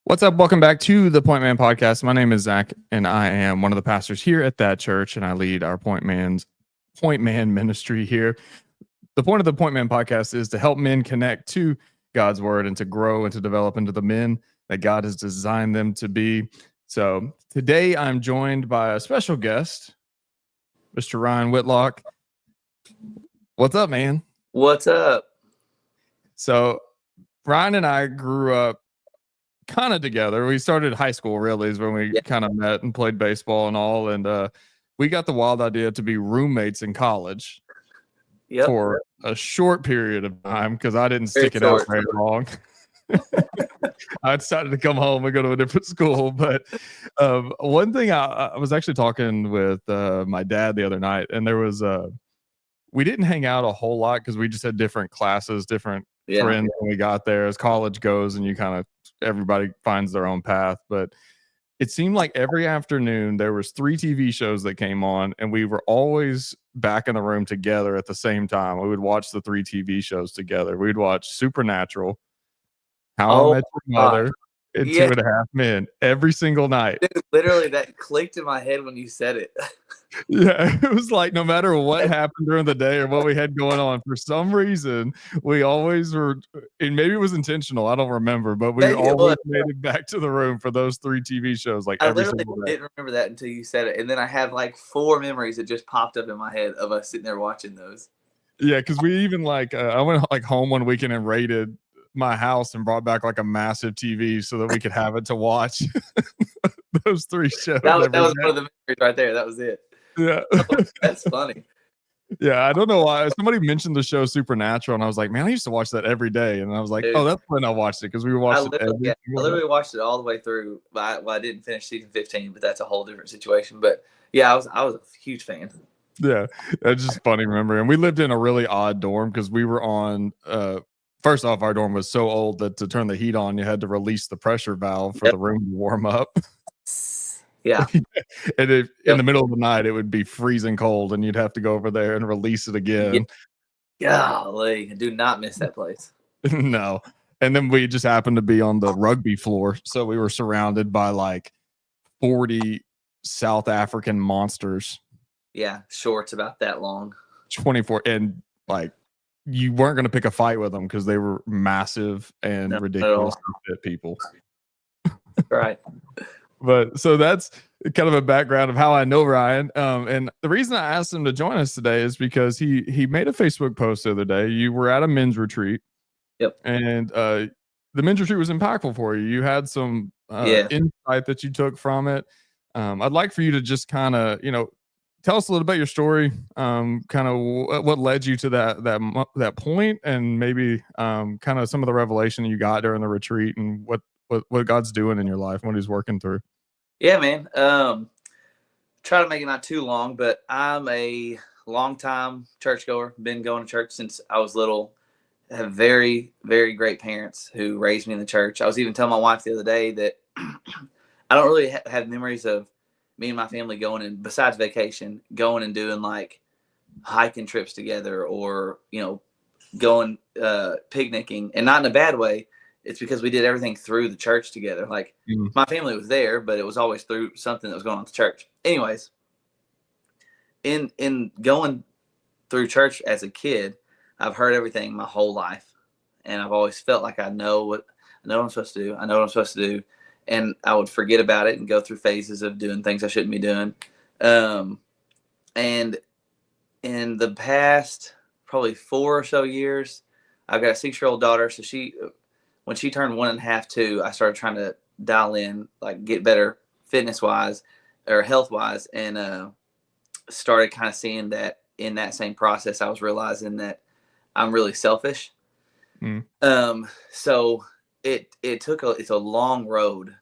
What's up? Welcome back to the Pointman podcast. My name is Zach, and I am one of the pastors here at That Church, and I lead our Pointman ministry here. The point of the Pointman podcast is to help men connect to God's word and to grow and to develop into the men that God has designed them to be. So today I'm joined by a special guest, Mr. Ryan Whitlock. What's up, man? What's up? So Ryan and I grew up kind of together. We started high school, really, is when we kind of met and played baseball and all. And we got the wild idea to be roommates in college for a short period of time because I didn't stick it out very long. I decided to come home and go to a different school. But one thing I was actually talking with my dad the other night, and there was we didn't hang out a whole lot because we just had different classes, different friends when we got there, as college goes, and you kind of everybody finds their own path. But it seemed like every afternoon there was 3 TV shows that came on, and we were always back in the room together at the same time. We would watch the 3 TV shows together. We'd watch Supernatural, How I Met Your Mother, and 2 and a Half Men every single night. Dude, literally, that clicked in my head when you said it. Yeah, it was like no matter what happened during the day or what we had going on, for some reason, we always were, and maybe it was intentional, I don't remember, but we always made it back to the room for those 3 TV shows, like every single day. I didn't remember that until you said it, and then I have like 4 memories that just popped up in my head of us sitting there watching those. Yeah, because we even I went like home one weekend and raided my house and brought back like a massive TV so that we could have it to watch those 3 shows. That was one of the memories right there. That was it. Yeah. That's funny. Yeah, I don't know why. Somebody mentioned the show Supernatural, and I was like, man, I used to watch that every day. And I was like, dude, oh, that's when I watched it, because we watched it every I literally watched it all the way through. I didn't finish season 15, but that's a whole different situation. But yeah, I was a huge fan. Yeah, that's just funny remembering. And we lived in a really odd dorm because we were on first off, our dorm was so old that to turn the heat on, you had to release the pressure valve for the room to warm up. Yeah. And in the middle of the night, it would be freezing cold, and you'd have to go over there and release it again. Golly, do not miss that place. No. And then we just happened to be on the rugby floor. So we were surrounded by like 40 South African monsters. Yeah, shorts about that long. 24. And like, you weren't going to pick a fight with them because they were massive and ridiculous fit people. Right. But so that's kind of a background of how I know Ryan. And the reason I asked him to join us today is because he made a Facebook post the other day. You were at a men's retreat. Yep. And the men's retreat was impactful for you. You had some insight that you took from it. I'd like for you to just kind of, tell us a little about your story, kind of what led you to that point, and maybe kind of some of the revelation you got during the retreat, and what God's doing in your life, what He's working through. Yeah, man. Try to make it not too long, but I'm a longtime churchgoer. Been going to church since I was little. I have very, very great parents who raised me in the church. I was even telling my wife the other day that I don't really have memories of me and my family going and, besides vacation, going and doing like hiking trips together, or going picnicking, and not in a bad way. It's because we did everything through the church together. Like my family was there, but it was always through something that was going on at the church. Anyways, in going through church as a kid, I've heard everything my whole life, and I've always felt like I know what I'm supposed to do. I know what I'm supposed to do, and I would forget about it and go through phases of doing things I shouldn't be doing. And in the past probably 4 or so years, I've got a 6-year-old daughter, so when she turned 1.5, 2, I started trying to dial in, like get better fitness-wise or health-wise, and started kind of seeing that in that same process, I was realizing that I'm really selfish. So it's a long road,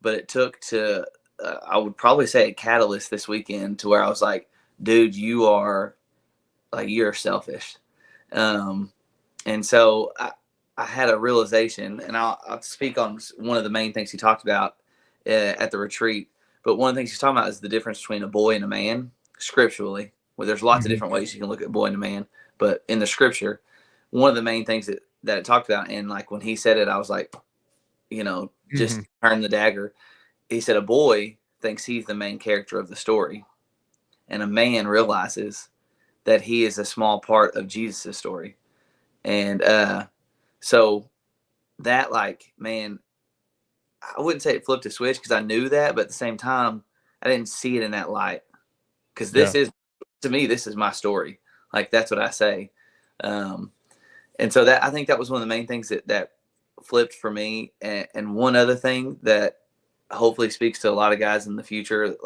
but it took to, I would probably say, a catalyst this weekend to where I was like, dude, you're selfish. And so I had a realization, and I'll speak on one of the main things he talked about at the retreat. But one of the things he's talking about is the difference between a boy and a man scripturally. Well, there's lots of different ways you can look at a boy and a man, but in the scripture, one of the main things that it talked about, and like when he said it, I was like, just turn the dagger. He said a boy thinks he's the main character of the story, and a man realizes that he is a small part of Jesus' story. And so that, like, man, I wouldn't say it flipped a switch because I knew that, but at the same time, I didn't see it in that light. Because this is, to me, this is my story. Like, that's what I say. And so I think that was one of the main things that flipped for me. And one other thing that hopefully speaks to a lot of guys in the future,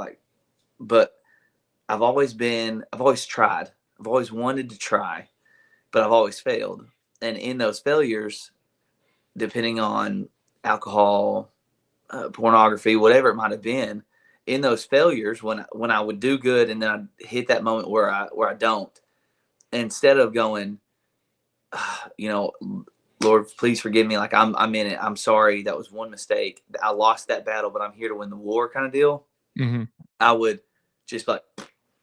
but I've always tried. I've always wanted to try, but I've always failed. And in those failures, depending on alcohol, pornography, whatever it might have been, in those failures, when I would do good and then I'd hit that moment where I don't, instead of going, Lord, please forgive me. Like, I'm in it. I'm sorry. That was one mistake. I lost that battle, but I'm here to win the war kind of deal. I would just be like,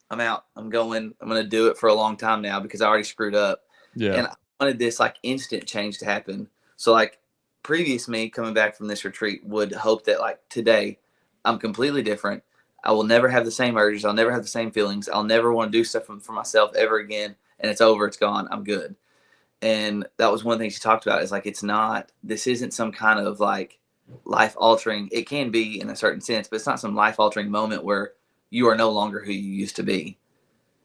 I'm out. I'm going to do it for a long time now because I already screwed up. Yeah. And I wanted this like instant change to happen. So like previous me coming back from this retreat would hope that like today I'm completely different. I will never have the same urges. I'll never have the same feelings. I'll never want to do stuff for myself ever again. And it's over. It's gone. I'm good. And that was one thing she talked about is like, this isn't some kind of like life altering. It can be in a certain sense, but it's not some life altering moment where you are no longer who you used to be.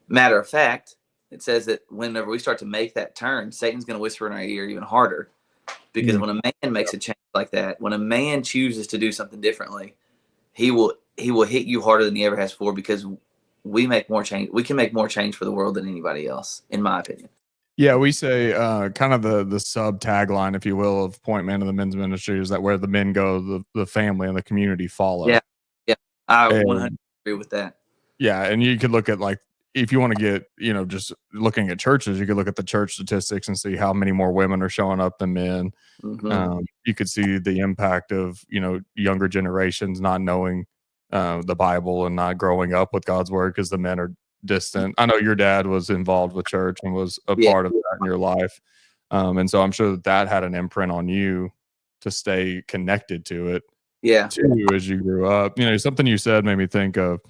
Matter of fact, it says that whenever we start to make that turn, Satan's going to whisper in our ear even harder. Because when a man makes a change like that, when a man chooses to do something differently, he will hit you harder than he ever has before, because we make more change. We can make more change for the world than anybody else, in my opinion. Yeah, we say kind of the sub tagline, if you will, of Pointman and the men's ministry is that where the men go, the family and the community follow. Yeah, I 100% agree with that. Yeah, and you could look at, like, if you want to get, just looking at churches, you could look at the church statistics and see how many more women are showing up than men. You could see the impact of, younger generations not knowing the Bible and not growing up with God's word because the men are distant. I know your dad was involved with church and was a part of that in your life. And so I'm sure that had an imprint on you to stay connected to it. Yeah. Too, as you grew up. Something you said made me think of,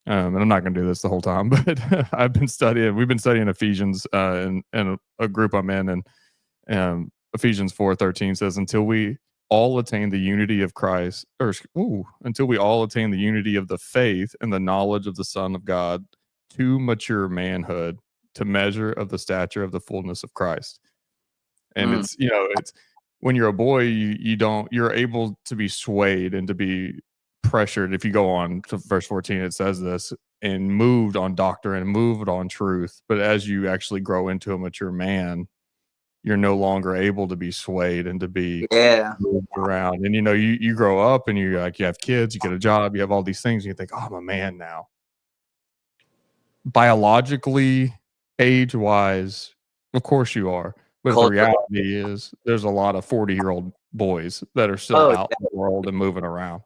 and I'm not going to do this the whole time, but we've been studying Ephesians in a group I'm in, and Ephesians 4:13 says, until we all attain the unity of Christ, until we all attain the unity of the faith and the knowledge of the Son of God, to mature manhood, to measure of the stature of the fullness of Christ. And it's when you're a boy, you're able to be swayed and to be pressured. If you go on to verse 14, it says this, and moved on doctrine and moved on truth. But as you actually grow into a mature man, you're no longer able to be swayed and to be moved around. And you grow up and you have kids, you get a job, you have all these things, and you think, oh, I'm a man now. Biologically, age-wise, of course you are. But the reality is there's a lot of 40-year-old boys that are still out in the world and moving around.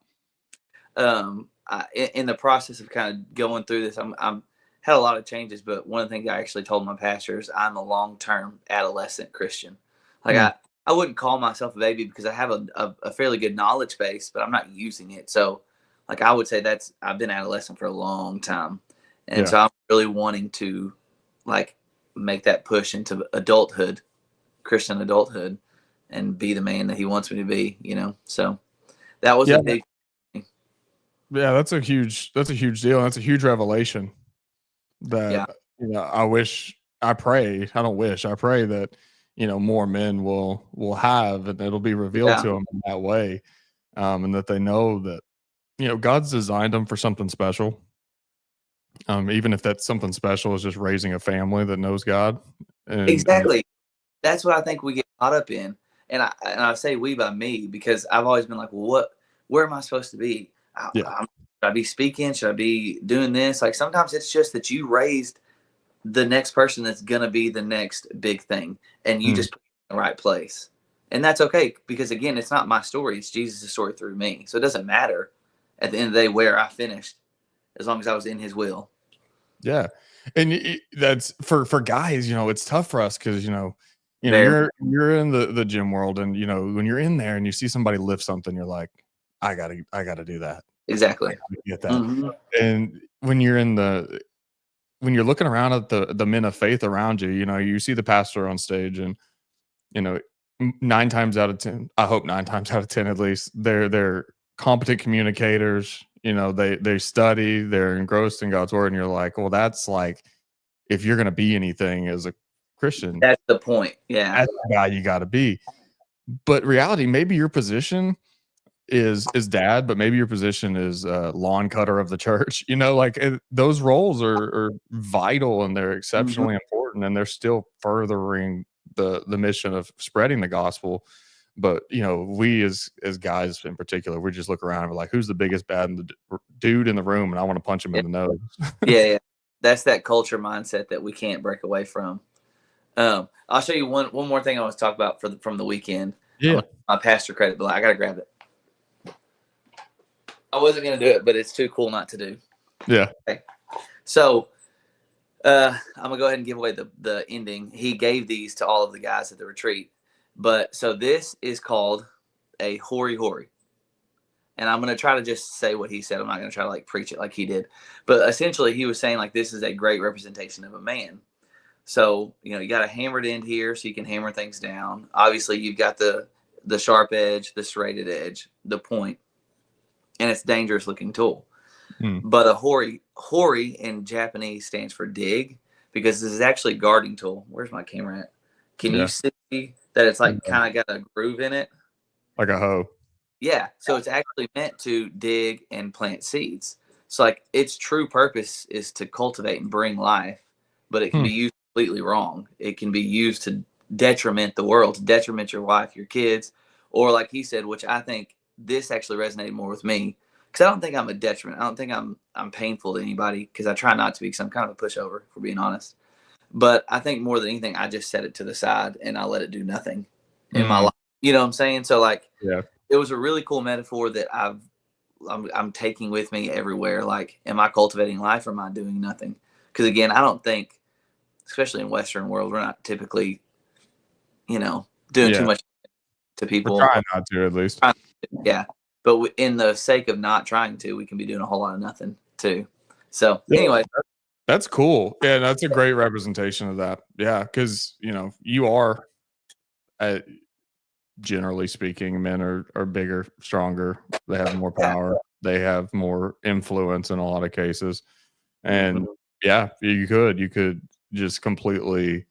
In the process of kind of going through this, I'm had a lot of changes, but one of the things I actually told my pastor is I'm a long-term adolescent Christian. Like I wouldn't call myself a baby because I have a fairly good knowledge base, but I'm not using it. So like I would say I've been adolescent for a long time. And so I'm really wanting to like make that push into adulthood, Christian adulthood, and be the man that he wants me to be, So that was a big thing. Yeah, that's a huge deal. That's a huge revelation that I pray that more men will have, and it'll be revealed to them in that way, and that they know that God's designed them for something special. Even if that something special is just raising a family that knows God. Exactly. That's what I think we get caught up in. And I say we by me, because I've always been like, well, where am I supposed to be? Should I be speaking? Should I be doing this? Like sometimes it's just that you raised the next person that's going to be the next big thing, and you just put it in the right place. And that's okay, because again, it's not my story. It's Jesus' story through me. So it doesn't matter at the end of the day where I finished, as long as I was in his will. Yeah. And that's for guys, it's tough for us because, You know, you're in the gym world, and you know when you're in there and you see somebody lift something, you're like, I gotta do that. Exactly. Get that. And when you're looking around at the men of faith around you, you know, you see the pastor on stage, and you know, 9 times out of 10, I hope 9 times out of 10 at least, they're competent communicators. You know, they study, they're engrossed in God's word, and you're like, well, that's like, if you're gonna be anything as a Christian, that's the point. Yeah, that's the guy you got to be. But reality, maybe your position is dad, but maybe your position is lawn cutter of the church. You know, like those roles are vital, and they're exceptionally important, and they're still furthering the mission of spreading the gospel. But you know, we as guys in particular, we just look around and we're like, who's the biggest bad dude in the room, and I want to punch him in the nose. Yeah, that's that culture mindset that we can't break away from. I'll show you one more thing I want to talk about from the weekend. Yeah, my pastor credit, but I gotta grab it. I wasn't gonna do it, but it's too cool not to do. Yeah. Okay. So I'm gonna go ahead and give away the ending. He gave these to all of the guys at the retreat. But so this is called a hoary hoary. And I'm gonna try to just say what he said. I'm not gonna try to like preach it like he did. But essentially he was saying like this is a great representation of a man. So, you know, you got a hammered end here so you can hammer things down. Obviously you've got the sharp edge, the serrated edge, the point. And it's a dangerous looking tool. But a hori in Japanese stands for dig, because this is actually a gardening tool. Where's my camera at? Can you see that it's like kind of got a groove in it? Like a hoe. Yeah. So it's actually meant to dig and plant seeds. So like its true purpose is to cultivate and bring life, but it can be used completely wrong. It can be used to detriment the world, to detriment your wife, your kids, or like he said, which I think this actually resonated more with me, because I don't think I'm a detriment. I don't think I'm painful to anybody, because I try not to be, because I'm kind of a pushover, for being honest. But I think more than anything, I just set it to the side and I let it do nothing in my life. You know what I'm saying? So like, it was a really cool metaphor that I'm taking with me everywhere. Like, am I cultivating life, or am I doing nothing? Because again, I don't think, especially in Western world, we're not typically, you know, doing too much to people. We're trying not to, at least. Yeah. But in the sake of not trying to, we can be doing a whole lot of nothing too. So anyway. That's cool. Yeah, that's a great representation of that. Yeah, because, you know, you are, generally speaking, men are bigger, stronger. They have more power. They have more influence in a lot of cases. And yeah, you could just completely,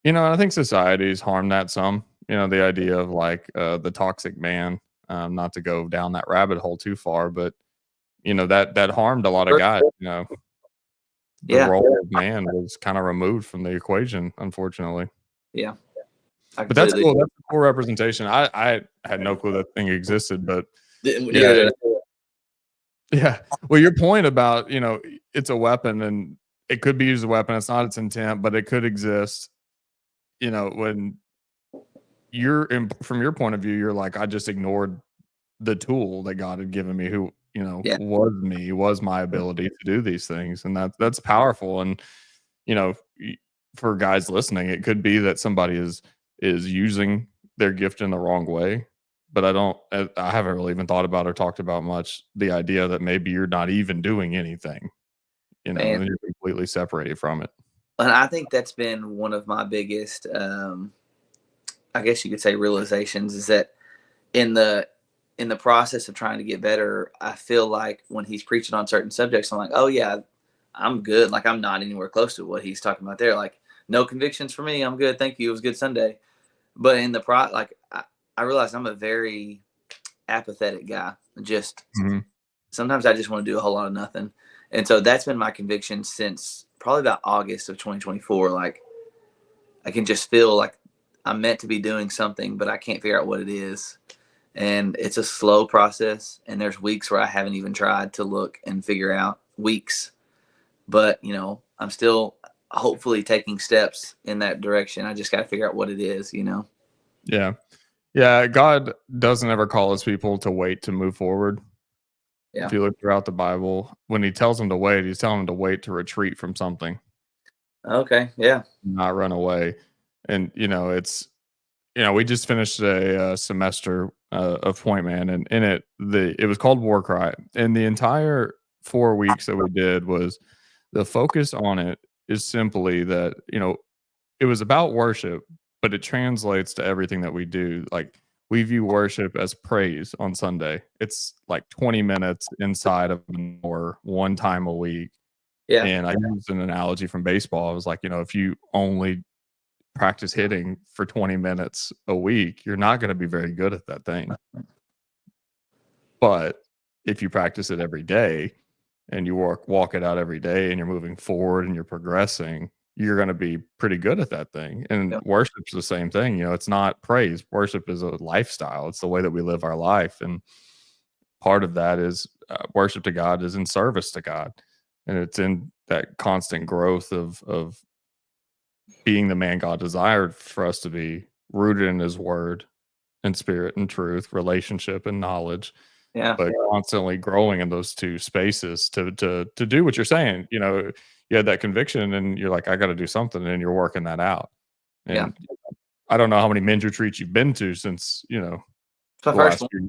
you know, I think society's harmed that some, you know, the idea of like the toxic man, not to go down that rabbit hole too far, but you know, that harmed a lot of guys, you know. The role of man was kind of removed from the equation, unfortunately. Yeah. But that's cool. That's a cool representation. I had no clue that thing existed, but yeah. Well, your point about, you know, it's a weapon and it could be used as a weapon. It's not its intent, but it could exist. You know, when from your point of view, you're like, I just ignored the tool that God had given me, who, you know, was my ability to do these things. And that's powerful. And, you know, for guys listening, it could be that somebody is using their gift in the wrong way. But I haven't really even thought about or talked about much the idea that maybe you're not even doing anything, you know, and you're completely separated from it. And I think that's been one of my biggest, I guess you could say, realizations, is that in the process of trying to get better, I feel like when he's preaching on certain subjects, I'm like, oh yeah, I'm good. Like, I'm not anywhere close to what he's talking about there. Like, no convictions for me. I'm good. Thank you. It was a good Sunday. But in the I realized I'm a very apathetic guy. Just sometimes I just want to do a whole lot of nothing. And so that's been my conviction since probably about August of 2024. Like, I can just feel like I'm meant to be doing something, but I can't figure out what it is. And it's a slow process. And there's weeks where I haven't even tried to look and figure out, weeks. But, you know, I'm still hopefully taking steps in that direction. I just got to figure out what it is, you know? Yeah. Yeah. God doesn't ever call his people to wait to move forward. Yeah. If you look throughout the Bible, when he tells them to wait, he's telling them to wait to retreat from something. Okay. Yeah. Not run away. And, we just finished a semester of Pointman, and in it, it was called War Cry. And the entire 4 weeks that we did was the focus on it is simply that, it was about worship, but it translates to everything that we do. Like, we view worship as praise on Sunday. It's like 20 minutes inside of an hour, one time a week. Yeah. And I used an analogy from baseball. I was like, if you only practice hitting for 20 minutes a week, you're not going to be very good at that thing. But if you practice it every day and you walk it out every day and you're moving forward and you're progressing, you're going to be pretty good at that thing. And worship's the same thing. It's not praise. Worship is a lifestyle. It's the way that we live our life. And part of that is worship to God is in service to God. And it's in that constant growth of being the man God desired for us to be, rooted in his word and spirit and truth, relationship and knowledge. Yeah. But constantly growing in those two spaces to do what you're saying. You had that conviction and you're like, I got to do something, and you're working that out. And I don't know how many men's retreats you've been to since, the last year.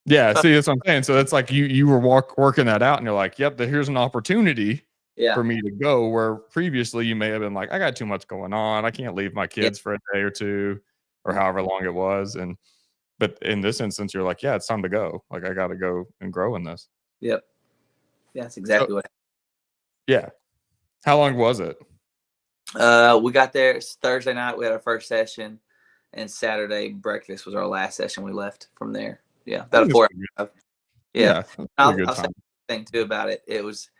Yeah, see, that's what I'm saying. So that's like you were working that out, and you're like, yep, here's an opportunity for me to go, where previously you may have been like, I got too much going on. I can't leave my kids for a day or two or however long it was. But in this instance, you're like, yeah, it's time to go. Like, I got to go and grow in this. Yep. Yeah, that's exactly what happened. Yeah. How long was it? We got there Thursday night. We had our first session, and Saturday breakfast was our last session. We left from there. Yeah, about a 4 hour. Yeah. I'll say the thing too about it. It was,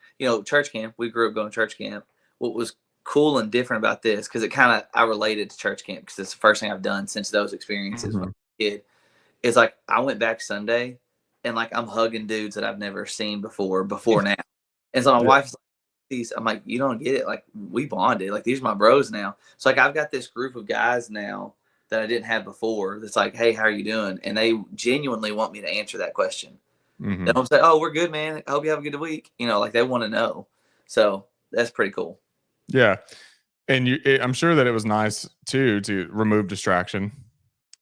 church camp. We grew up going to church camp. What was cool and different about this, because I related to church camp because it's the first thing I've done since those experiences when I was a kid. It's like I went back Sunday, and like I'm hugging dudes that I've never seen before now. And so my wife's like, I'm like, you don't get it. Like, we bonded. Like, these are my bros now. So like I've got this group of guys now that I didn't have before. That's like, hey, how are you doing? And they genuinely want me to answer that question. Mm-hmm. They don't say, oh, we're good, man. I hope you have a good week. Like they want to know. So that's pretty cool. Yeah. And I'm sure that it was nice too to remove distraction.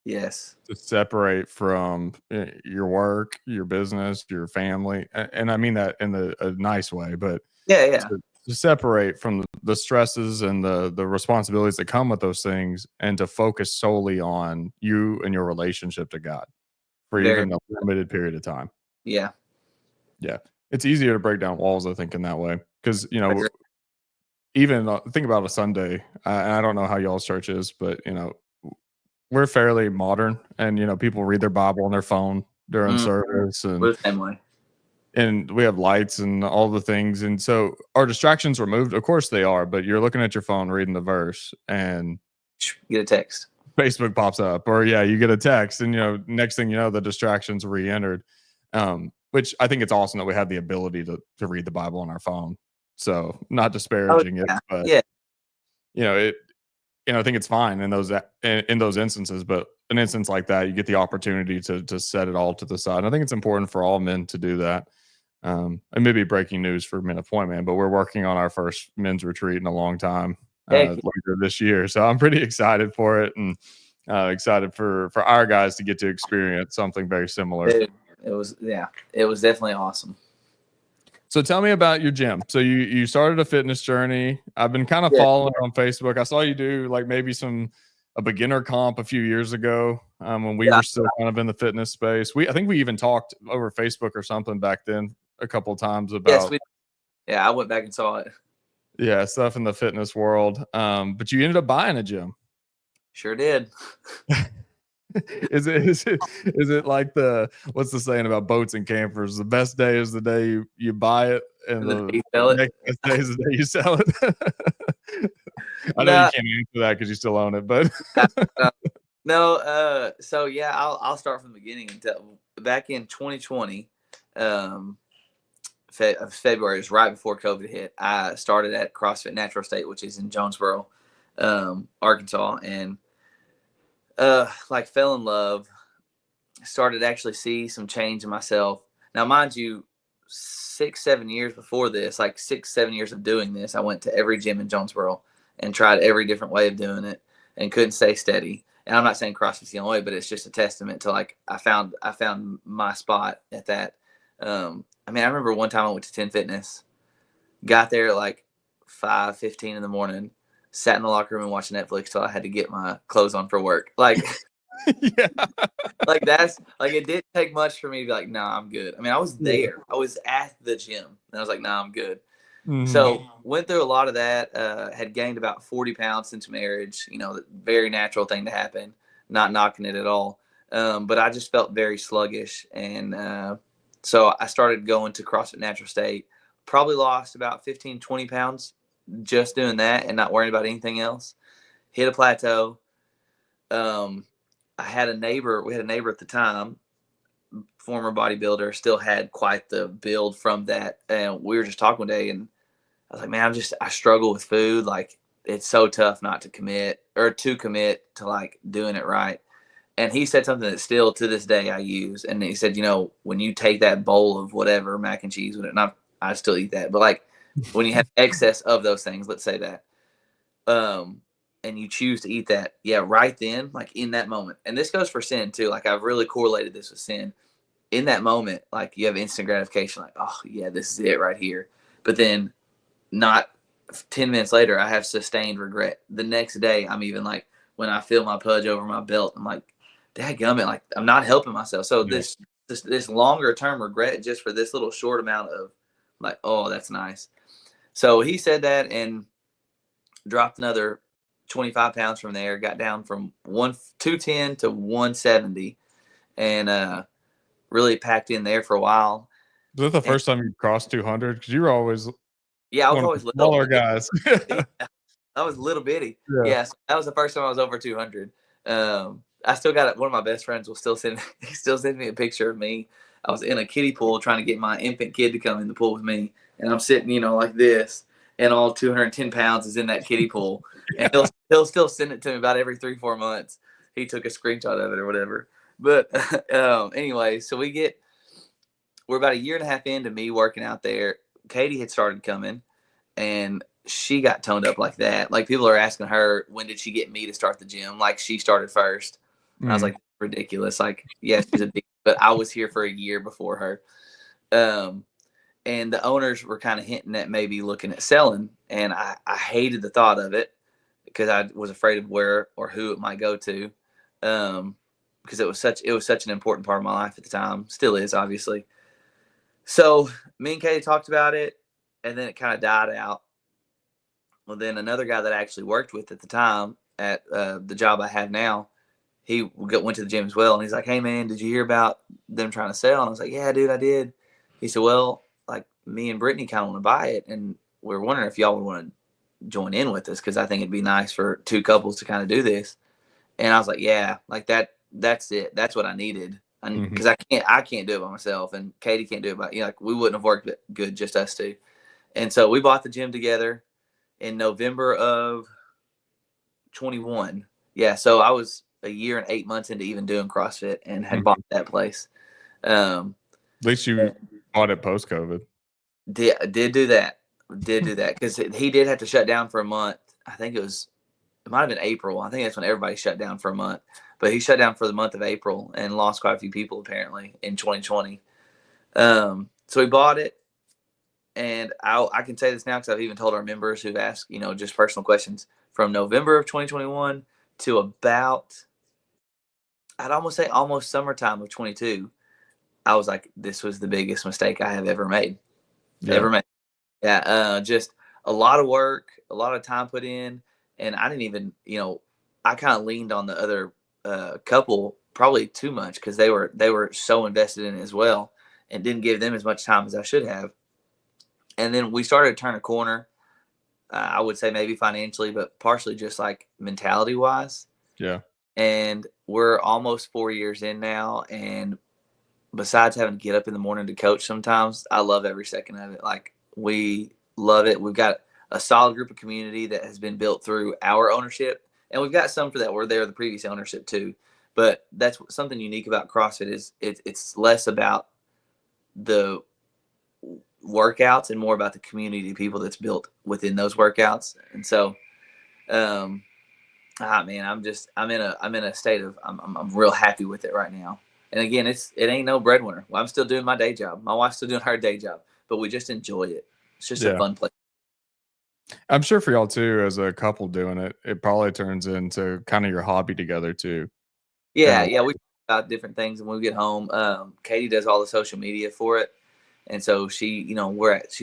Yes. To separate from your work, your business, your family. And I mean that in a nice way, but to separate from the stresses and the responsibilities that come with those things, and to focus solely on you and your relationship to God for even a limited period of time. Yeah. Yeah. It's easier to break down walls, I think, in that way. Because, even think about a Sunday. And I don't know how y'all's church is, but, we're fairly modern, and people read their Bible on their phone during service, and we're the same way. And we have lights and all the things, and so our distractions removed. Of course they are, but you're looking at your phone reading the verse, and you get a text. Facebook pops up, or you get a text, and next thing you know, the distractions re-entered. Which I think it's awesome that we have the ability to read the Bible on our phone. So not disparaging it, but I think it's fine in those instances, but an instance like that, you get the opportunity to set it all to the side. And I think it's important for all men to do that. And maybe breaking news for Men of Pointman, but we're working on our first men's retreat in a long time later this year. So I'm pretty excited for it, and excited for our guys to get to experience something very similar. Dude, it was definitely awesome. So tell me about your gym. So you started a fitness journey. I've been kind of following on Facebook. I saw you do like maybe a beginner comp a few years ago when we were still kind of in the fitness space. I think we even talked over Facebook or something back then a couple of times about. I went back and saw it. Yeah, stuff in the fitness world. But you ended up buying a gym. Sure did. Is it like what's the saying about boats and campers? The best day is the day you buy it, and the next day is the day you sell it. I know you can't answer that because you still own it, but no. So yeah, I'll start from the beginning. Back in 2020, February, was right before COVID hit. I started at CrossFit Natural State, which is in Jonesboro, Arkansas, and fell in love, started to actually see some change in myself. Now, mind you, 6-7 years before this, 6-7 years of doing this, I went to every gym in Jonesboro and tried every different way of doing it. and couldn't stay steady. And I'm not saying CrossFit's the only way, but it's just a testament to like I found my spot at that. I mean, I remember one time I went to 10 Fitness, got there at like 5:15 in the morning, sat in the locker room and watched Netflix till I had to get my clothes on for work. Like, Yeah. like that's like it didn't take much for me to be like, nah, I'm good. I mean, I was there, I was at the gym, and I was like, nah, I'm good. So went through a lot of that. Had gained about 40 pounds since marriage. You know, very natural thing to happen. Not knocking it at all. But I just felt very sluggish, and so I started going to CrossFit Natural State. Probably lost about 15, 20 pounds just doing that and not worrying about anything else. Hit a plateau. I had a neighbor. We had a neighbor at the time, former bodybuilder, still had quite the build from that. And we were just talking one day, and I was like, man, I struggle with food. Like, it's so tough not to commit to like doing it right. And he said something that still to this day I use. And he said, you know, when you take that bowl of whatever, mac and cheese, I still eat that. But like when you have excess of those things, let's say that, and you choose to eat that, yeah, right then, like in that moment. And this goes for sin too. Like I've really correlated this with sin. In that moment, like you have instant gratification, like, oh yeah, this is it right here. But then not 10 minutes later, I have sustained regret. The next day, I'm even like, when I feel my pudge over my belt, I'm like, dadgummit, like I'm not helping myself. So this longer term regret just for this little short amount of like, oh, that's nice. So he said that and dropped another 25 pounds from there, got down from 210 to 170, and really packed in there for a while. Was that the first time you crossed 200? Because you were always I was one of always the smaller little guys. I was little bitty. Yeah. Yeah, so that was the first time I was over 200. I still got it. One of my best friends will still send me a picture of me. I was in a kiddie pool trying to get my infant kid to come in the pool with me, and I'm sitting, you know, like this, and all 210 pounds is in that kiddie pool, and he'll still send it to me about every 3-4 months. He took a screenshot of it or whatever. But anyway, so we're about a year and a half into me working out there. Katie had started coming, and she got toned up like that. Like people are asking her, when did she get me to start the gym? Like she started first. And I was like, ridiculous. Like, yeah, she's a big, but I was here for a year before her. And the owners were kind of hinting at maybe looking at selling. And I hated the thought of it because I was afraid of where or who it might go to. Because it was such an important part of my life at the time. Still is, obviously. So me and Katie talked about it, and then it kind of died out. Well, then another guy that I actually worked with at the time at the job I have now, he went to the gym as well. And he's like, hey, man, did you hear about them trying to sell? And I was like, yeah, dude, I did. He said, well, like me and Brittany kind of want to buy it. And we're wondering if y'all would want to join in with us because I think it'd be nice for two couples to kind of do this. And I was like, yeah, like that's it. That's what I needed. Because I can't do it by myself. And Katie can't do it by, you know, like we wouldn't have worked good, just us two. And so we bought the gym together in November of 21. Yeah, so I was a year and 8 months into even doing CrossFit and had bought that place. At least you bought it post-COVID. Did do that because he did have to shut down for a month. I think it might have been April. I think that's when everybody shut down for a month. But he shut down for the month of April and lost quite a few people apparently in 2020. So we bought it. And I can say this now because I've even told our members who've asked, you know, just personal questions from November of 2021 to about, I'd almost say almost summertime of 22. I was like, this was the biggest mistake I have ever made. Yeah. Just a lot of work, a lot of time put in. And I didn't even, you know, I kind of leaned on the other couple probably too much because they were so invested in it as well and didn't give them as much time as I should have. And then we started to turn a corner. I would say maybe financially, but partially just like mentality wise. Yeah. And we're almost 4 years in now. And besides having to get up in the morning to coach sometimes, I love every second of it. Like we love it. We've got a solid group of community that has been built through our ownership. And we've got some for that were there the previous ownership too. But that's something unique about CrossFit is it's less about the workouts and more about the community of people that's built within those workouts. And so Man, I'm in a state of I'm real happy with it right now. And again, it ain't no breadwinner. Well, I'm still doing my day job. My wife's still doing her day job, but we just enjoy it. It's just a Yeah. fun place. I'm sure for y'all too, as a couple doing it, it probably turns into kind of your hobby together too. In Yeah, a yeah, way. we talk about different things when we get home. Katie does all the social media for it, and so she's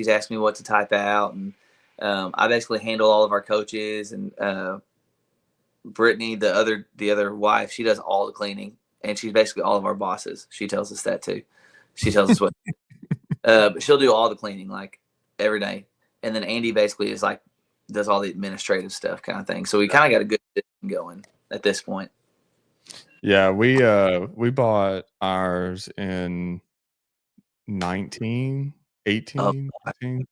asked me what to type out, and I basically handle all of our coaches, and Brittany, the other wife, she does all the cleaning, and she's basically all of our bosses. She tells us that too. She tells us what, but she'll do all the cleaning like every day, and then Andy basically is like does all the administrative stuff kind of thing. So we kind of got a good system going at this point. Yeah, we bought ours in 19, Oh, 18, 19.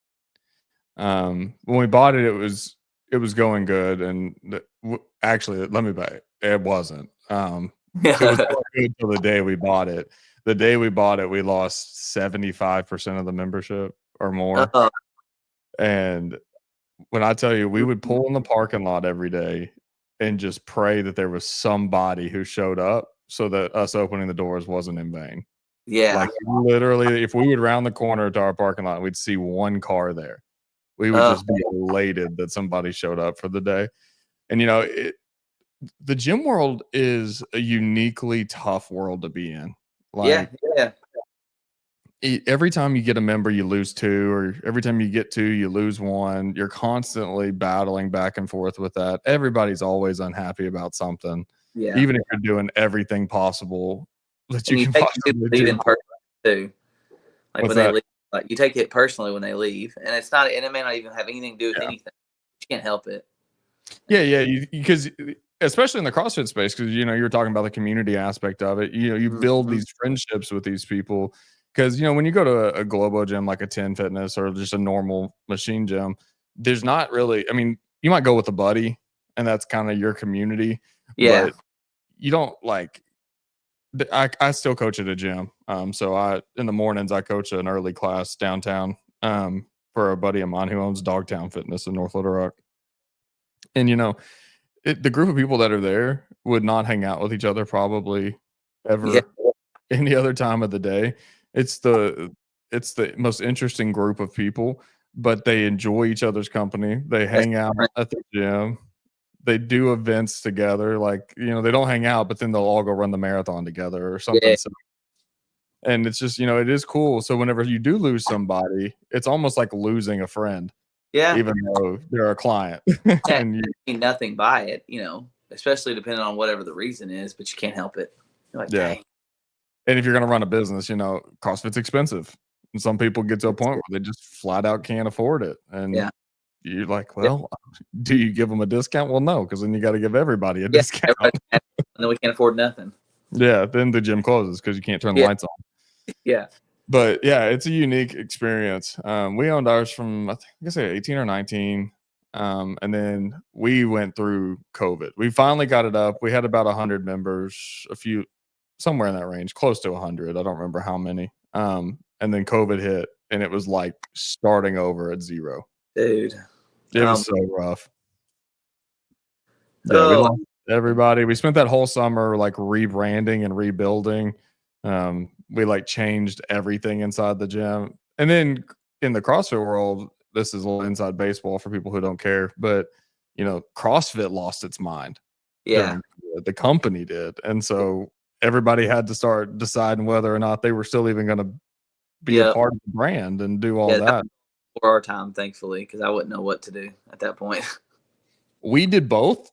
When we bought it, it was going good, and actually, let me back. It wasn't. It was going good till the day we bought it. The day we bought it, we lost 75% of the membership or more. uh, And when I tell you, we would pull in the parking lot every day and just pray that there was somebody who showed up so that us opening the doors wasn't in vain. yeah. Like literally, if we would round the corner to our parking lot, we'd see one car there. We would Uh, just be elated that somebody showed up for the day. And the gym world is a uniquely tough world to be in. yeah, Like yeah, every time you get a member, you lose two, or every time you get two, you lose one. You're constantly battling back and forth with that. Everybody's always unhappy about something, yeah. even if you're doing everything possible that And you you can take people possibly leave do. in person too. Like What's when they that? leave, like you take it personally when they leave, and it may not even have anything to do with Yeah. anything. You can't help it. Yeah, yeah, because especially in the CrossFit space, because you were talking about the community aspect of it. You build Mhm. these friendships with these people because when you go to a Globo gym like a 10 Fitness or just a normal machine gym, there's not really. I mean, you might go with a buddy, and that's kind of your community, Yeah, but you don't like. I still coach at a gym, so I in the mornings I coach an early class downtown for a buddy of mine who owns Dogtown Fitness in North Little Rock, and the group of people that are there would not hang out with each other probably yeah, ever any other time of the day. It's the it's the most interesting group of people, but they enjoy each other's company. They that's hang out different. at the gym. They do events together. Like, they don't hang out, but then they'll all go run the marathon together or something. Yeah, So, and it's just, it is cool. So whenever you do lose somebody, it's almost like losing a friend, yeah. even though they're a client. Can't And mean nothing by it, especially depending on whatever the reason is, but you can't help it. You're like, yeah. dang, And if you're gonna run a business, CrossFit's expensive. And some people get to a point where they just flat out can't afford it. And yeah, you're like, yeah, well, do you give them a discount? Well, no, because then you got to give everybody a yeah. discount. Everybody, and then we can't afford nothing. Yeah, then the gym closes because you can't turn the Yeah, lights on. yeah, But yeah, it's a unique experience. We owned ours from I think I say 18 or 19. And then we went through COVID. We finally got it up. We had about 100 members, a few somewhere in that range, close to 100. I don't remember how many. And then COVID hit, and it was like starting over at zero. dude. It was so rough. Yeah, we Oh, lost everybody. We spent that whole summer like rebranding and rebuilding. We like changed everything inside the gym. And then in the CrossFit world, this is a little inside baseball for people who don't care, but CrossFit lost its mind yeah, during the company did. And so everybody had to start deciding whether or not they were still even going to be a yeah, part of the brand and do all yeah. That that. was before our time, thankfully, because I wouldn't know what to do at that point. We did both.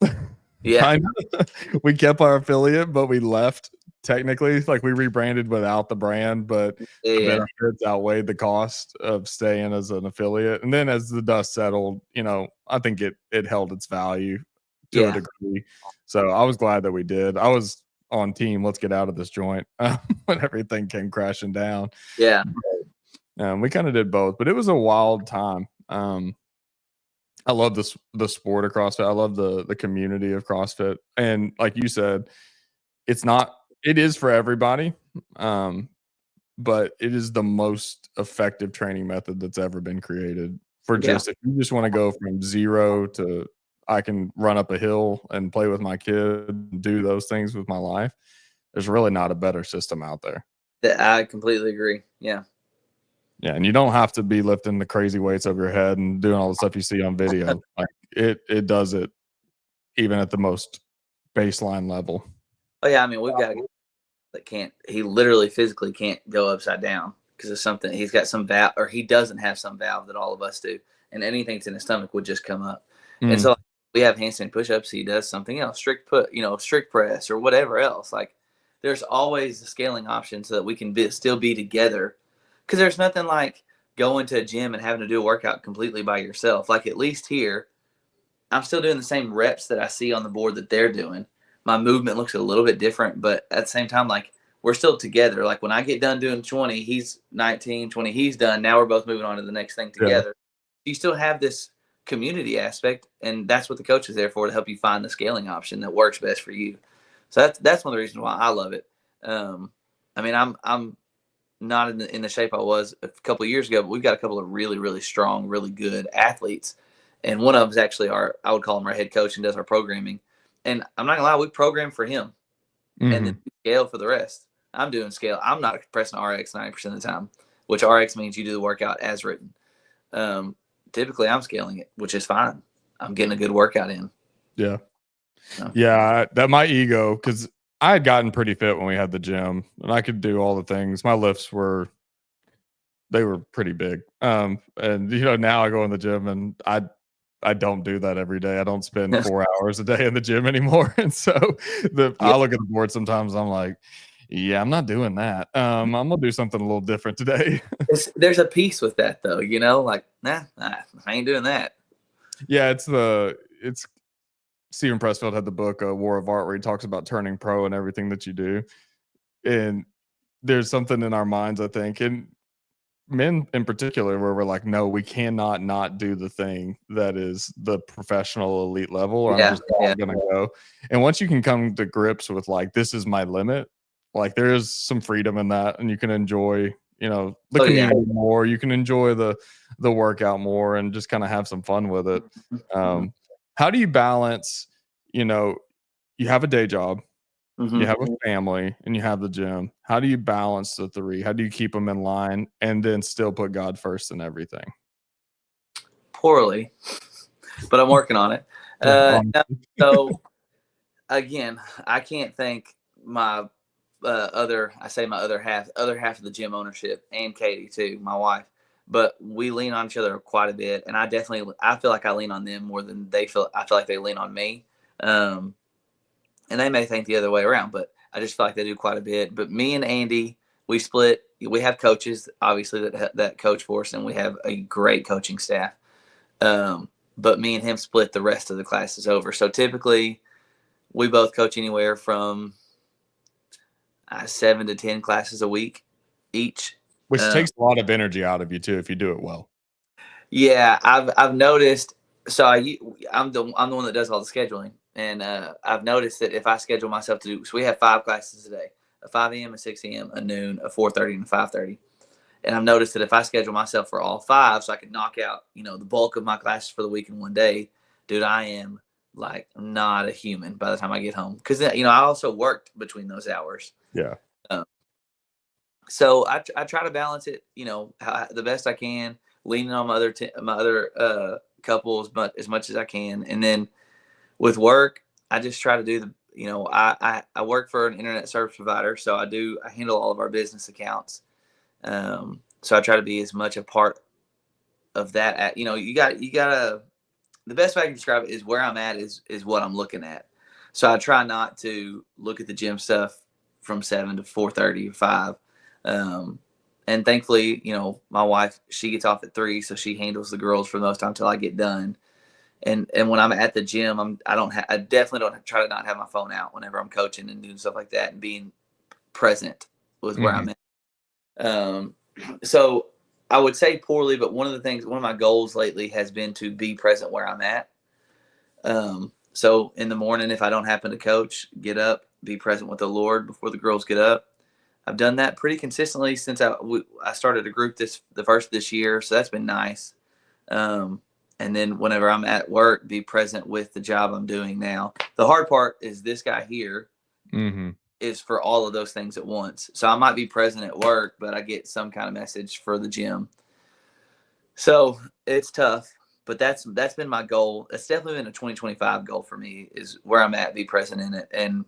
Yeah, Kind of. We kept our affiliate, but we left technically. Like we rebranded without the brand, but the yeah, benefits outweighed the cost of staying as an affiliate. And then as the dust settled, I think it held its value to a yeah, degree. So I was glad that we did. I was on team. Let's get out of this joint when everything came crashing down. yeah, We kind of did both, but it was a wild time. I love the sport of CrossFit. I love the community of CrossFit. And like you said, it is for everybody. Um, but it is the most effective training method that's ever been created for yeah, just if you just want to go from 0 to I can run up a hill and play with my kid and do those things with my life, there's really not a better system out there. I completely agree. Yeah. Yeah, and you don't have to be lifting the crazy weights over your head and doing all the stuff you see on video. Like it does it even at the most baseline level. Oh yeah, I mean we've got a guy that can't. He literally physically can't go upside down because of something. He's got some valve, or he doesn't have some valve that all of us do, and anything that's in his stomach would just come up. And so we have handstand push-ups. He does something else, strict press or whatever else. Like there's always a scaling option so that we can still be together. Because there's nothing like going to a gym and having to do a workout completely by yourself. Like at least here, I'm still doing the same reps that I see on the board that they're doing. My movement looks a little bit different, but at the same time, like we're still together. Like when I get done doing 20, he's 19, 20, he's done. Now we're both moving on to the next thing together. Yeah. You still have this community aspect, and that's what the coach is there for, to help you find the scaling option that works best for you. So that's one of the reasons why I love it. I mean, I'm not in the shape I was a couple of years ago, but we've got a couple of really, really strong, really good athletes. And one of them is actually I would call him our head coach and does our programming. And I'm not gonna lie, we program for him and then scale for the rest. I'm doing scale. I'm not pressing RX 90% of the time, which RX means you do the workout as written. Typically I'm scaling it, which is fine. I'm getting a good workout in. Yeah. Yeah. That my ego, because I had gotten pretty fit when we had the gym and I could do all the things. My lifts were pretty big. And now I go in the gym and I don't do that every day. I don't spend 4 hours a day in the gym anymore. And so I look at the board sometimes, I'm like, yeah, I'm not doing that. I'm gonna do something a little different today. There's a piece with that though, like, nah, I ain't doing that. Yeah, it's Steven Pressfield had the book War of Art, where he talks about turning pro and everything that you do. And there's something in our minds, I think, and men in particular, where we're like, no, we cannot not do the thing that is the professional elite level, or I'm just not gonna go. And once you can come to grips with like, this is my limit, like there is some freedom in that, and you can enjoy the community more, you can enjoy the workout more, and just kind of have some fun with it. How do you balance, you have a day job, you have a family, and you have the gym. How do you balance the three? How do you keep them in line and then still put God first in everything? Poorly, but I'm working on it. So again, I can't thank my other half of the gym ownership, and Katie too, my wife. But we lean on each other quite a bit, and I feel like I lean on them more than I feel like they lean on me. And they may think the other way around, but I just feel like they do quite a bit. But me and Andy, we split. We have coaches, obviously, that coach for us, and we have a great coaching staff. But me and him split the rest of the classes over. So typically, we both coach anywhere from 7 to 10 classes a week each. Which takes a lot of energy out of you too if you do it well. Yeah, I've noticed. So I'm the one that does all the scheduling. And I've noticed that if I schedule myself to do, so we have 5 classes a day, a 5 a.m., a 6 a.m., a noon, a 4:30, and a 5:30. And I've noticed that if I schedule myself for all 5, so I can knock out, the bulk of my classes for the week in one day, dude, I am like not a human by the time I get home. Because, I also worked between those hours. Yeah. So I try to balance it, the best I can, leaning on my other couples, but as much as I can. And then with work, I just try to do I work for an internet service provider, so I handle all of our business accounts. So I try to be as much a part of that. You gotta, the best way I can describe it is where I'm at is what I'm looking at. So I try not to look at the gym stuff from 7 to 4:30 or 5. And thankfully, my wife, she gets off at 3, so she handles the girls for the most time until I get done. And when I'm at the gym, I definitely don't try to not have my phone out whenever I'm coaching and doing stuff like that, and being present with where I'm at. So I would say poorly, but one of my goals lately has been to be present where I'm at. So in the morning, if I don't happen to coach, get up, be present with the Lord before the girls get up. I've done that pretty consistently since I started a group the first of this year, so that's been nice. And then whenever I'm at work, be present with the job I'm doing now. The hard part is this guy here is for all of those things at once. So I might be present at work, but I get some kind of message for the gym. So it's tough, but that's been my goal. It's definitely been a 2025 goal for me, is where I'm at, be present in it, and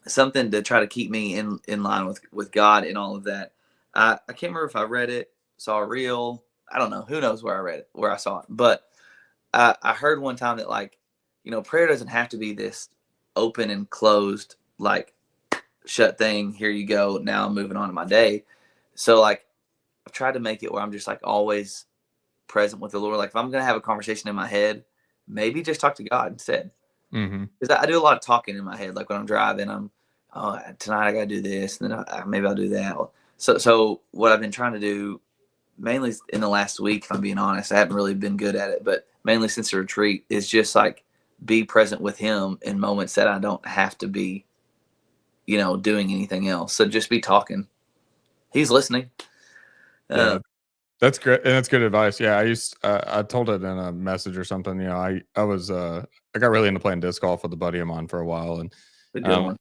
something to try to keep me in line with God and all of that. I can't remember if I read it, saw a reel. I don't know. Who knows where I read it, where I saw it. But I heard one time that, like, prayer doesn't have to be this open and closed, like, shut thing. Here you go. Now I'm moving on to my day. So, like, I've tried to make it where I'm just, like, always present with the Lord. Like, if I'm going to have a conversation in my head, maybe just talk to God instead. Because I do a lot of talking in my head. Like, when I'm driving, tonight I got to do this, and then maybe I'll do that. So what I've been trying to do, mainly in the last week, if I'm being honest, I haven't really been good at it, but mainly since the retreat, is just like be present with Him in moments that I don't have to be, doing anything else. So just be talking. He's listening. Yeah, that's great, and that's good advice. Yeah, I told it in a message or something. I got really into playing disc golf with a buddy of mine for a while, and I'd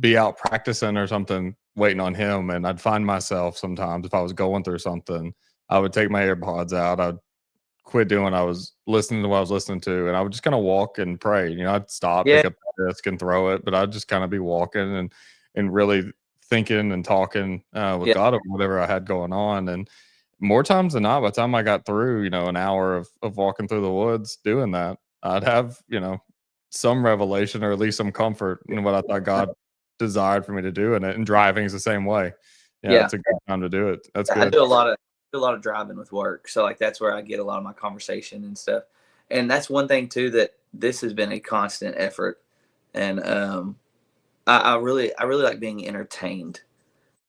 be out practicing or something, waiting on him, and I'd find myself sometimes, if I was going through something, I would take my AirPods out, I'd quit doing what I was listening to, and I would just kind of walk and pray. I'd stop, pick up the disc and throw it, but I'd just kind of be walking and really thinking and talking with God about whatever I had going on. And more times than not, by the time I got through, an hour of walking through the woods doing that, I'd have, some revelation, or at least some comfort in what I thought God desired for me to do in it. And driving is the same way. Yeah, it's a good time to do it. That's good. I do a lot of driving with work. So, like, that's where I get a lot of my conversation and stuff. And that's one thing too, that this has been a constant effort. And I really like being entertained,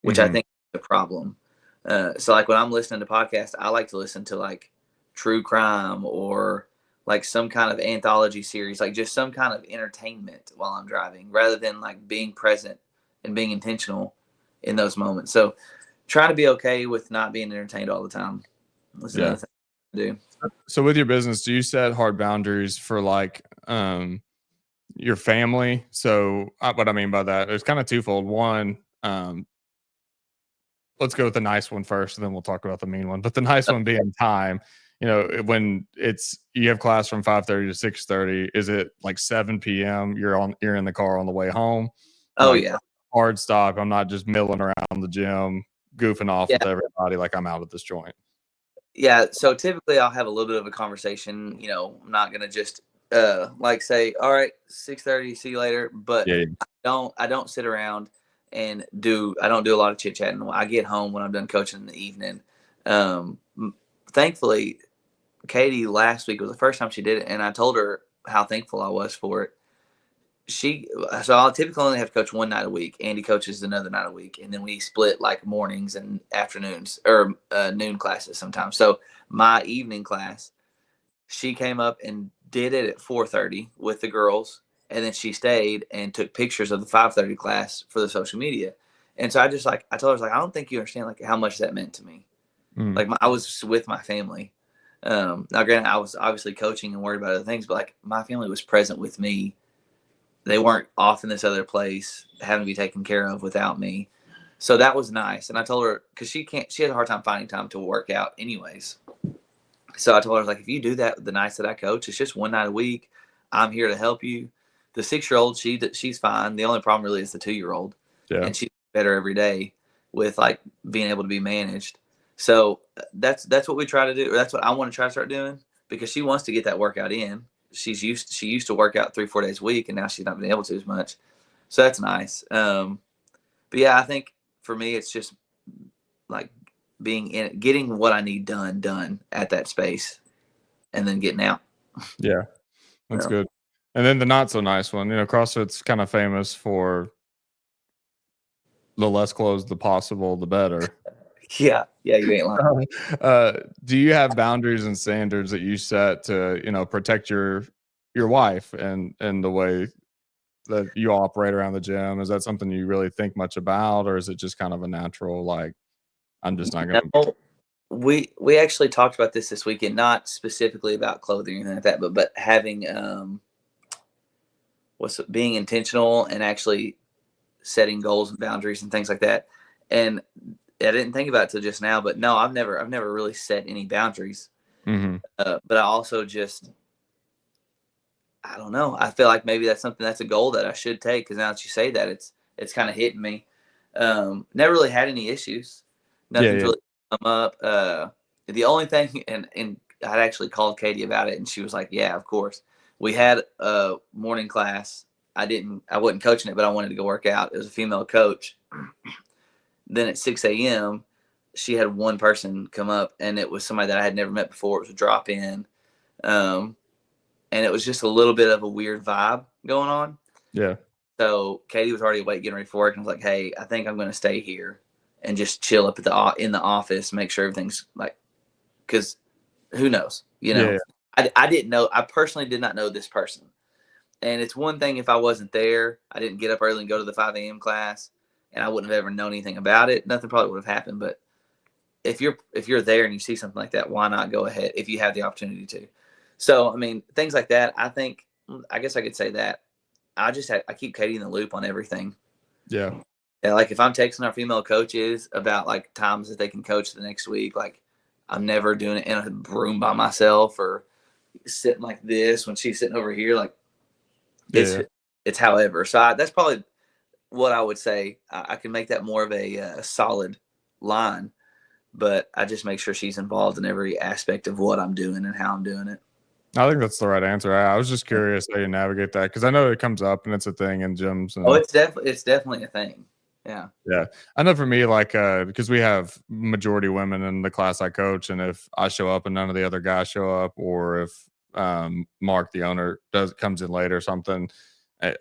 which I think is the problem. So, like, when I'm listening to podcasts, I like to listen to, like, true crime or like some kind of anthology series, like just some kind of entertainment while I'm driving, rather than like being present and being intentional in those moments. So try to be okay with not being entertained all the time. That's another thing to do. So with your business, do you set hard boundaries for, like, your family? So what I mean by that, it's kind of twofold. One, let's go with the nice one first, and then we'll talk about the mean one. But the nice one being time. When you have class from 5:30 to 6:30, is it like 7 p.m. You're in the car on the way home? Oh, like, yeah. Hard stop. I'm not just milling around the gym, goofing off with everybody. Like, I'm out of this joint. Yeah. So typically I'll have a little bit of a conversation. I'm not gonna just like say, all right, 6:30, see you later. But I don't sit around and I don't do a lot of chit chatting. I get home when I'm done coaching in the evening. Thankfully, Katie last week was the first time she did it, and I told her how thankful I was for it. So I'll typically only have to coach one night a week. Andy coaches another night a week, and then we split like mornings and afternoons, or noon classes sometimes. So my evening class, she came up and did it at 4:30 with the girls, and then she stayed and took pictures of the 5:30 class for the social media. And so I told her, I was like, I don't think you understand like how much that meant to me. Like, I was with my family. Now, granted, I was obviously coaching and worried about other things, but like my family was present with me. They weren't off in this other place having to be taken care of without me. So that was nice. And I told her, because she has a hard time finding time to work out anyways. So I told her, like, if you do that the nights that I coach, it's just one night a week. I'm here to help you. The 6-year-old, she's fine. The only problem really is the 2-year-old. Yeah. And she's better every day with like being able to be managed. So that's what we try to do. Or that's what I want to try to start doing, because she wants to get that workout in. She used to work out 3-4 days a week, and now she's not been able to as much. So that's nice. But yeah, I think for me, it's just like being in it, getting what I need done at that space, and then getting out. Yeah, that's good. And then the not so nice one, CrossFit's kind of famous for the less clothes the possible, the better. Yeah, you ain't lying. Do you have boundaries and standards that you set to, protect your wife and the way that you operate around the gym? Is that something you really think much about, or is it just kind of a natural, like, I'm just not going to? We actually talked about this weekend, not specifically about clothing or anything like that, but having being intentional and actually setting goals and boundaries and things like that. And I didn't think about it till just now, but no, I've never really set any boundaries. Mm-hmm. But I also just, I don't know. I feel like maybe that's a goal that I should take, because now that you say that, it's kind of hitting me. Never really had any issues. Nothing's Yeah. really come up. The only thing, and I'd actually called Katie about it, and she was like, "Yeah, of course." We had a morning class. I wasn't coaching it, but I wanted to go work out. It was a female coach. Then at 6 a.m., she had one person come up, and it was somebody that I had never met before. It was a drop in. And it was just a little bit of a weird vibe going on. Yeah. So Katie was already awake, getting ready for work, and I was like, "Hey, I think I'm going to stay here and just chill up in the office, make sure everything's like, because who knows, Yeah. I didn't know. I personally did not know this person, and it's one thing if I wasn't there, I didn't get up early and go to the 5 a.m. class, and I wouldn't have ever known anything about it. Nothing probably would have happened. But if you're there and you see something like that, why not go ahead if you have the opportunity to? So I mean, things like that. I guess I could say that I keep Katie in the loop on everything. Yeah. Yeah, like if I'm texting our female coaches about like times that they can coach the next week, like I'm never doing it in a room by myself or sitting like this when she's sitting over here. Like it's however. So that's probably what I would say. I can make that more of a solid line, but I just make sure she's involved in every aspect of what I'm doing and how I'm doing it. I think that's the right answer. I was just curious how you navigate that, because I know it comes up and it's a thing in gyms. Oh, And it's definitely a thing. Yeah. yeah, I know for me, like, because we have majority women in the class I coach, and if I show up and none of the other guys show up, or if Mark, the owner, comes in late or something,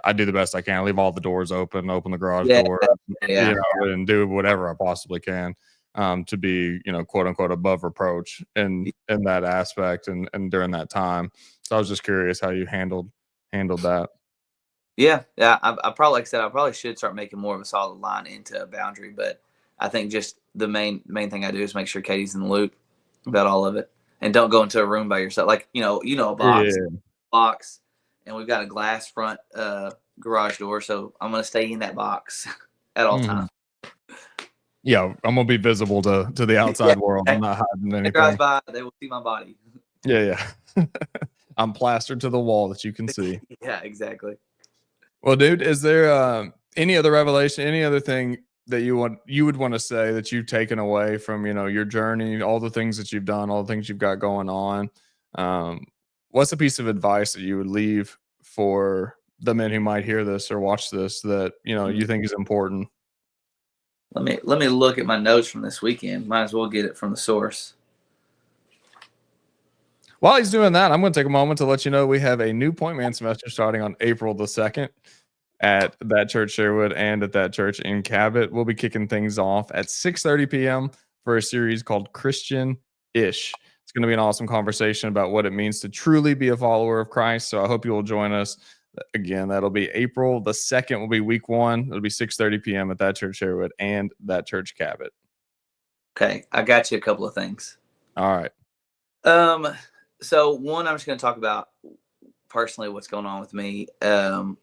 I do the best I can. I leave all the doors open the garage Yeah. door, Yeah. and do whatever I possibly can to be, quote unquote, above reproach in that aspect and during that time. So I was just curious how you handled that. Yeah. I probably, like I said, I probably should start making more of a solid line into a boundary, but I think just the main thing I do is make sure Katie's in the loop about all of it, and don't go into a room by yourself. Like a box, and we've got a glass front garage door, so I'm gonna stay in that box at all times. Yeah, I'm gonna be visible to the outside world. I'm not hiding They anything. drive by, they will see my body. Yeah. I'm plastered to the wall that you can see. Yeah, exactly. Well, dude, is there any other revelation, any other thing that you would want to say that you've taken away from, your journey, all the things that you've done, all the things you've got going on? What's a piece of advice that you would leave for the men who might hear this or watch this that, you think is important? Let me look at my notes from this weekend. Might as well get it from the source. While he's doing that, I'm going to take a moment to let you know we have a new Pointman semester starting on April the 2nd at That.Church Sherwood and at That.Church in Cabot. We'll be kicking things off at 6:30 p.m. for a series called Christian-ish. It's going to be an awesome conversation about what it means to truly be a follower of Christ. So I hope you will join us. Again, that'll be April the 2nd will be week 1. It'll be 6:30 p.m. at That.Church Sherwood and That.Church Cabot. Okay, I got you a couple of things. All right. So one, I'm just going to talk about personally what's going on with me. I'm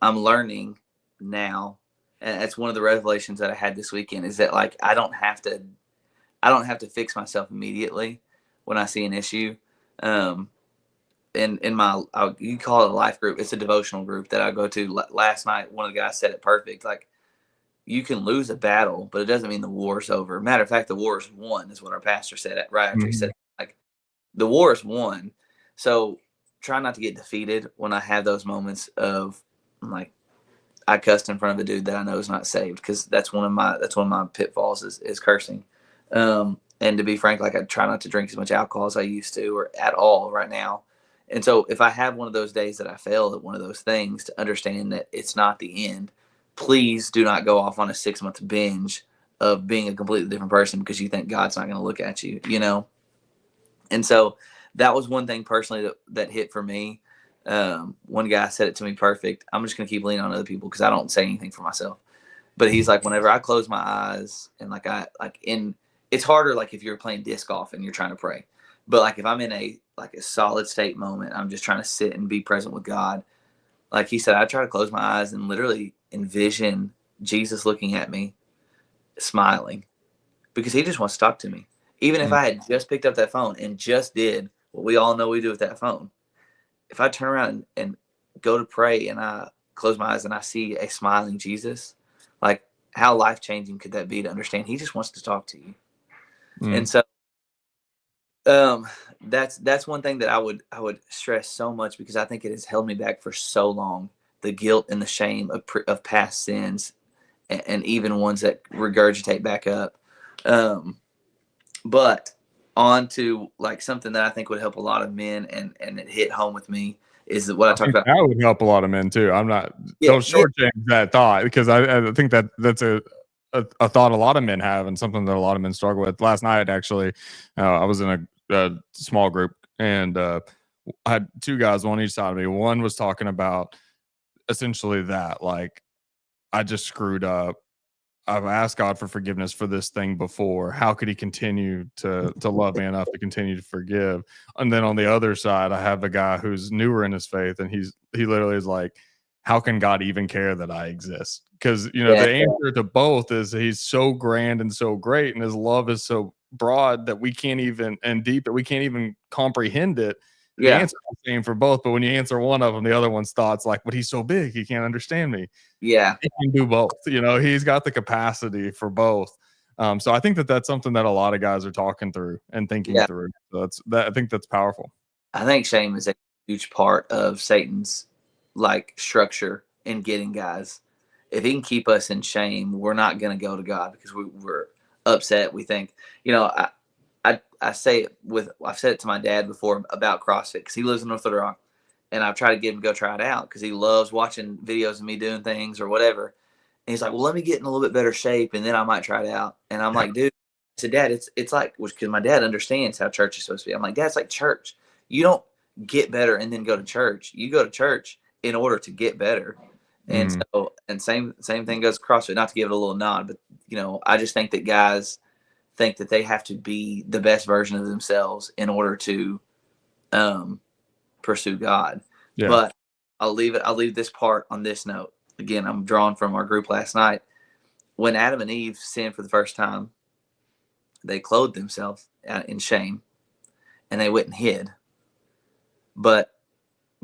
learning now, and that's one of the revelations that I had this weekend, is that like I don't have to fix myself immediately when I see an issue. In my you call it a life group, it's a devotional group that I go to. Last night, one of the guys said it perfect. Like, you can lose a battle, but it doesn't mean the war's over. Matter of fact, the war is won, is what our pastor said right after he said it. Like, the war is won. So try not to get defeated when I have those moments of like, I cussed in front of a dude that I know is not saved, because that's one of my pitfalls is cursing. And to be frank, like, I try not to drink as much alcohol as I used to, or at all right now. And so if I have one of those days that I failed at one of those things, to understand that it's not the end. Please do not go off on a 6-month binge of being a completely different person because you think God's not going to look at you, And so that was one thing personally that hit for me. One guy said it to me perfect. I'm just going to keep leaning on other people because I don't say anything for myself. But he's like, whenever I close my eyes and it's harder like if you're playing disc golf and you're trying to pray. But like if I'm in a solid state moment, I'm just trying to sit and be present with God. Like he said, I try to close my eyes and literally envision Jesus looking at me, smiling, because he just wants to talk to me. Even if I had just picked up that phone and just did what we all know we do with that phone, if I turn around and go to pray and I close my eyes and I see a smiling Jesus, like how life-changing could that be to understand he just wants to talk to you. And so that's one thing that I would stress so much, because I think it has held me back for so long, the guilt and the shame of past sins, and even ones that regurgitate back up. But on to like something that I think would help a lot of men, and it hit home with me, is what I talked about. That would help a lot of men too. I'm not, don't shortchange that thought, because I think that's a thought a lot of men have, and something that a lot of men struggle with. Last night, actually, I was in a small group, and I had two guys on each side of me. One was talking about essentially that, like, I just screwed up. I've asked God for forgiveness for this thing before. How could he continue to love me enough to continue to forgive? And then on the other side, I have a guy who's newer in his faith, and he literally is like, how can God even care that I exist? Because, the answer to both is he's so grand and so great, and his love is so broad that we can't even, and deep, that we can't even comprehend it. The answer is the same for both, but when you answer one of them, the other one's thoughts like, but he's so big, he can't understand me. Yeah, he can do both. He's got the capacity for both. So I think that's something that a lot of guys are talking through and thinking through. So I think that's powerful. I think shame is a huge part of Satan's like structure in getting guys. If he can keep us in shame, we're not going to go to God because we're upset. We think, I say it I've said it to my dad before about CrossFit, because he lives in North Little Rock, and I've tried to get him to go try it out because he loves watching videos of me doing things or whatever. And he's like, well, let me get in a little bit better shape, and then I might try it out. And I'm like, dude, I said, Dad, it's like, because my dad understands how church is supposed to be. I'm like, Dad, it's like church. You don't get better and then go to church. You go to church in order to get better. And so, and same thing goes CrossFit. Not to give it a little nod, but I just think that guys think that they have to be the best version of themselves in order to pursue God. Yeah. But I'll leave this part on this note. Again, I'm drawn from our group last night. When Adam and Eve sinned for the first time, they clothed themselves in shame, and they went and hid. But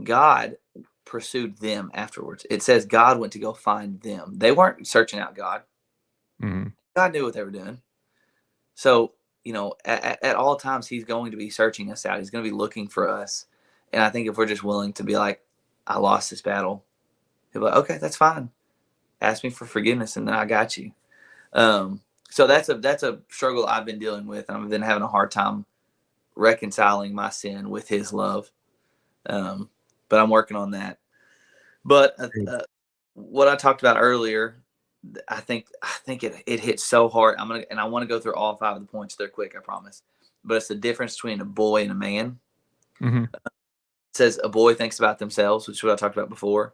God pursued them afterwards. It says God went to go find them. They weren't searching out God. God knew what they were doing. So, at all times, he's going to be searching us out. He's going to be looking for us. And I think if we're just willing to be like, I lost this battle, he'll be like, okay, that's fine. Ask me for forgiveness, and then I got you. So that's a struggle I've been dealing with. And I've been having a hard time reconciling my sin with his love. But I'm working on that. But what I talked about earlier, I think it hits so hard. I want to go through all 5 of the points. They're quick, I promise. But it's the difference between a boy and a man. It says a boy thinks about themselves, which is what I talked about before.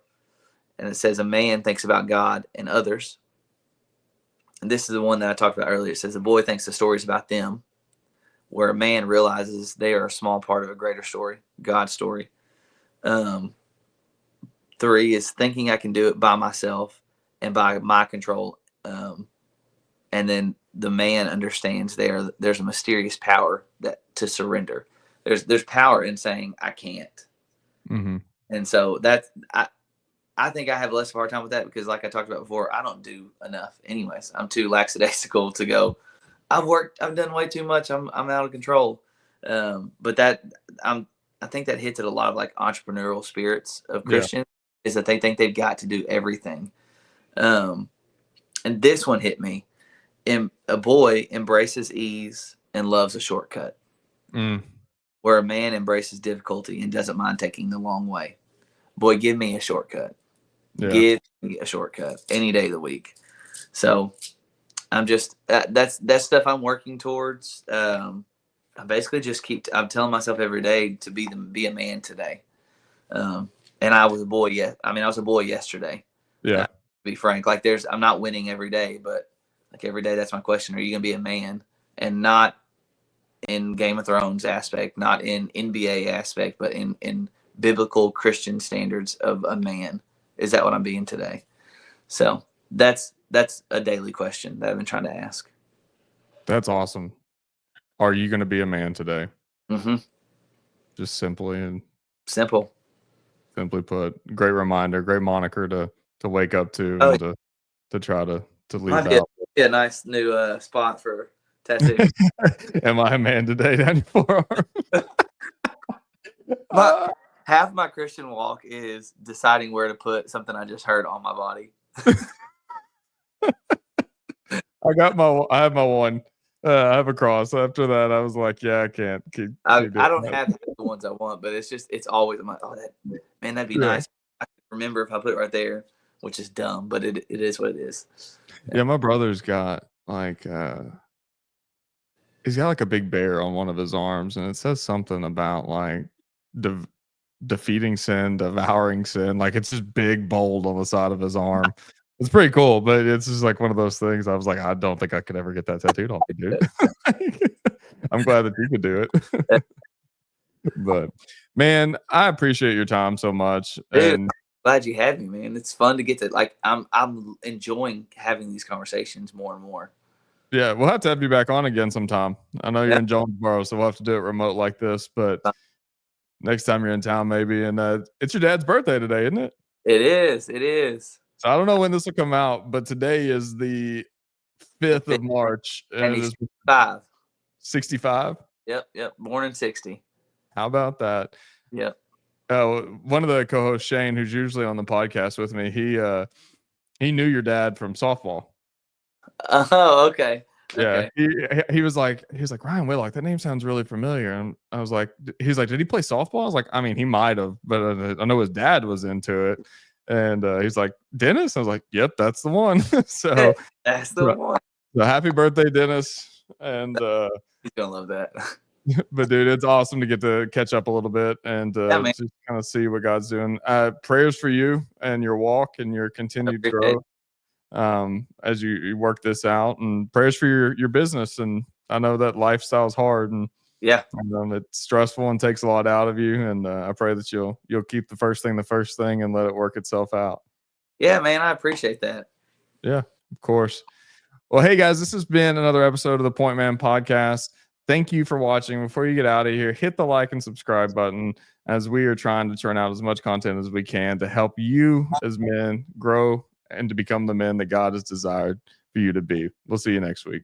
And it says a man thinks about God and others. And this is the one that I talked about earlier. It says a boy thinks the story's about them, where a man realizes they are a small part of a greater story, God's story. 3 is thinking I can do it by myself and by my control. And then the man understands there's a mysterious power to surrender. There's power in saying I can't. And so I think I have less of a hard time with that, because like I talked about before, I don't do enough anyways. I'm too lackadaisical to go, I've done way too much. I'm out of control. But I think that hits at a lot of like entrepreneurial spirits of Christians, is that they think they've got to do everything. And this one hit me. A boy embraces ease and loves a shortcut, where a man embraces difficulty and doesn't mind taking the long way. Boy, give me a shortcut. Give me a shortcut any day of the week. So I'm just that's stuff I'm working towards. I basically just I'm telling myself every day to be a man today. And I was a boy I was a boy yesterday. Yeah. To be frank, like I'm not winning every day, but like every day, that's my question. Are you going to be a man and not in Game of Thrones aspect, not in NBA aspect, but in biblical Christian standards of a man. Is that what I'm being today? So that's a daily question that I've been trying to ask. That's awesome. Are you going to be a man today? Mm-hmm. Just simply Simply put. Great reminder, great moniker to wake up to and to try to leave out. out. Yeah, nice new spot for tattoo. Am I a man today? Down your forearm. Half my Christian walk is deciding where to put something I just heard on my body. I have my one. I have a cross. After that, I was like, yeah, I can't keep I doing don't that. have the ones I want, but it's always, I'm like, oh, that'd be nice. I can remember if I put it right there, which is dumb, but it is what it is. Yeah, my brother's got like he's got like a big bear on one of his arms, and it says something about like defeating sin, devouring sin. Like it's just big, bold on the side of his arm. It's pretty cool, but it's just like one of those things. I was like, I don't think I could ever get that tattooed on me, dude. I'm glad that you could do it. But man, I appreciate your time so much. Dude, And glad you had me, man. It's fun to get to I'm enjoying having these conversations more and more. yeah, we'll have to have you back on again sometime. I know you're in Jonesboro, so we'll have to do it remote like this, but next time you're in town, maybe. And it's your dad's birthday today, isn't it? It is. So I don't know when this will come out, but today is the 5th of March, and it is 5. 65. Yep. Born in 60. How about that? Yep. One of the co-hosts, Shane, who's usually on the podcast with me, he knew your dad from softball. Oh, okay. Yeah, he was like Ryan Whitlock. That name sounds really familiar, and I was like, he's like, did he play softball? I was like, I mean, he might have, but I know his dad was into it, and he's like, Dennis. I was like, yep, that's the one. So that's the one. So happy birthday, Dennis, and he's gonna love that. But dude, it's awesome to get to catch up a little bit and just kind of see what God's doing. Prayers for you and your walk and your continued growth as you work this out, and prayers for your business. And I know that lifestyle is hard, and it's stressful and takes a lot out of you. And I pray that you'll keep the first thing and let it work itself out. Yeah, man, I appreciate that. Yeah, of course. Well, hey guys, this has been another episode of the Pointman podcast. Thank you for watching. Before you get out of here, hit the like and subscribe button, as we are trying to churn out as much content as we can to help you as men grow and to become the men that God has desired for you to be. We'll see you next week.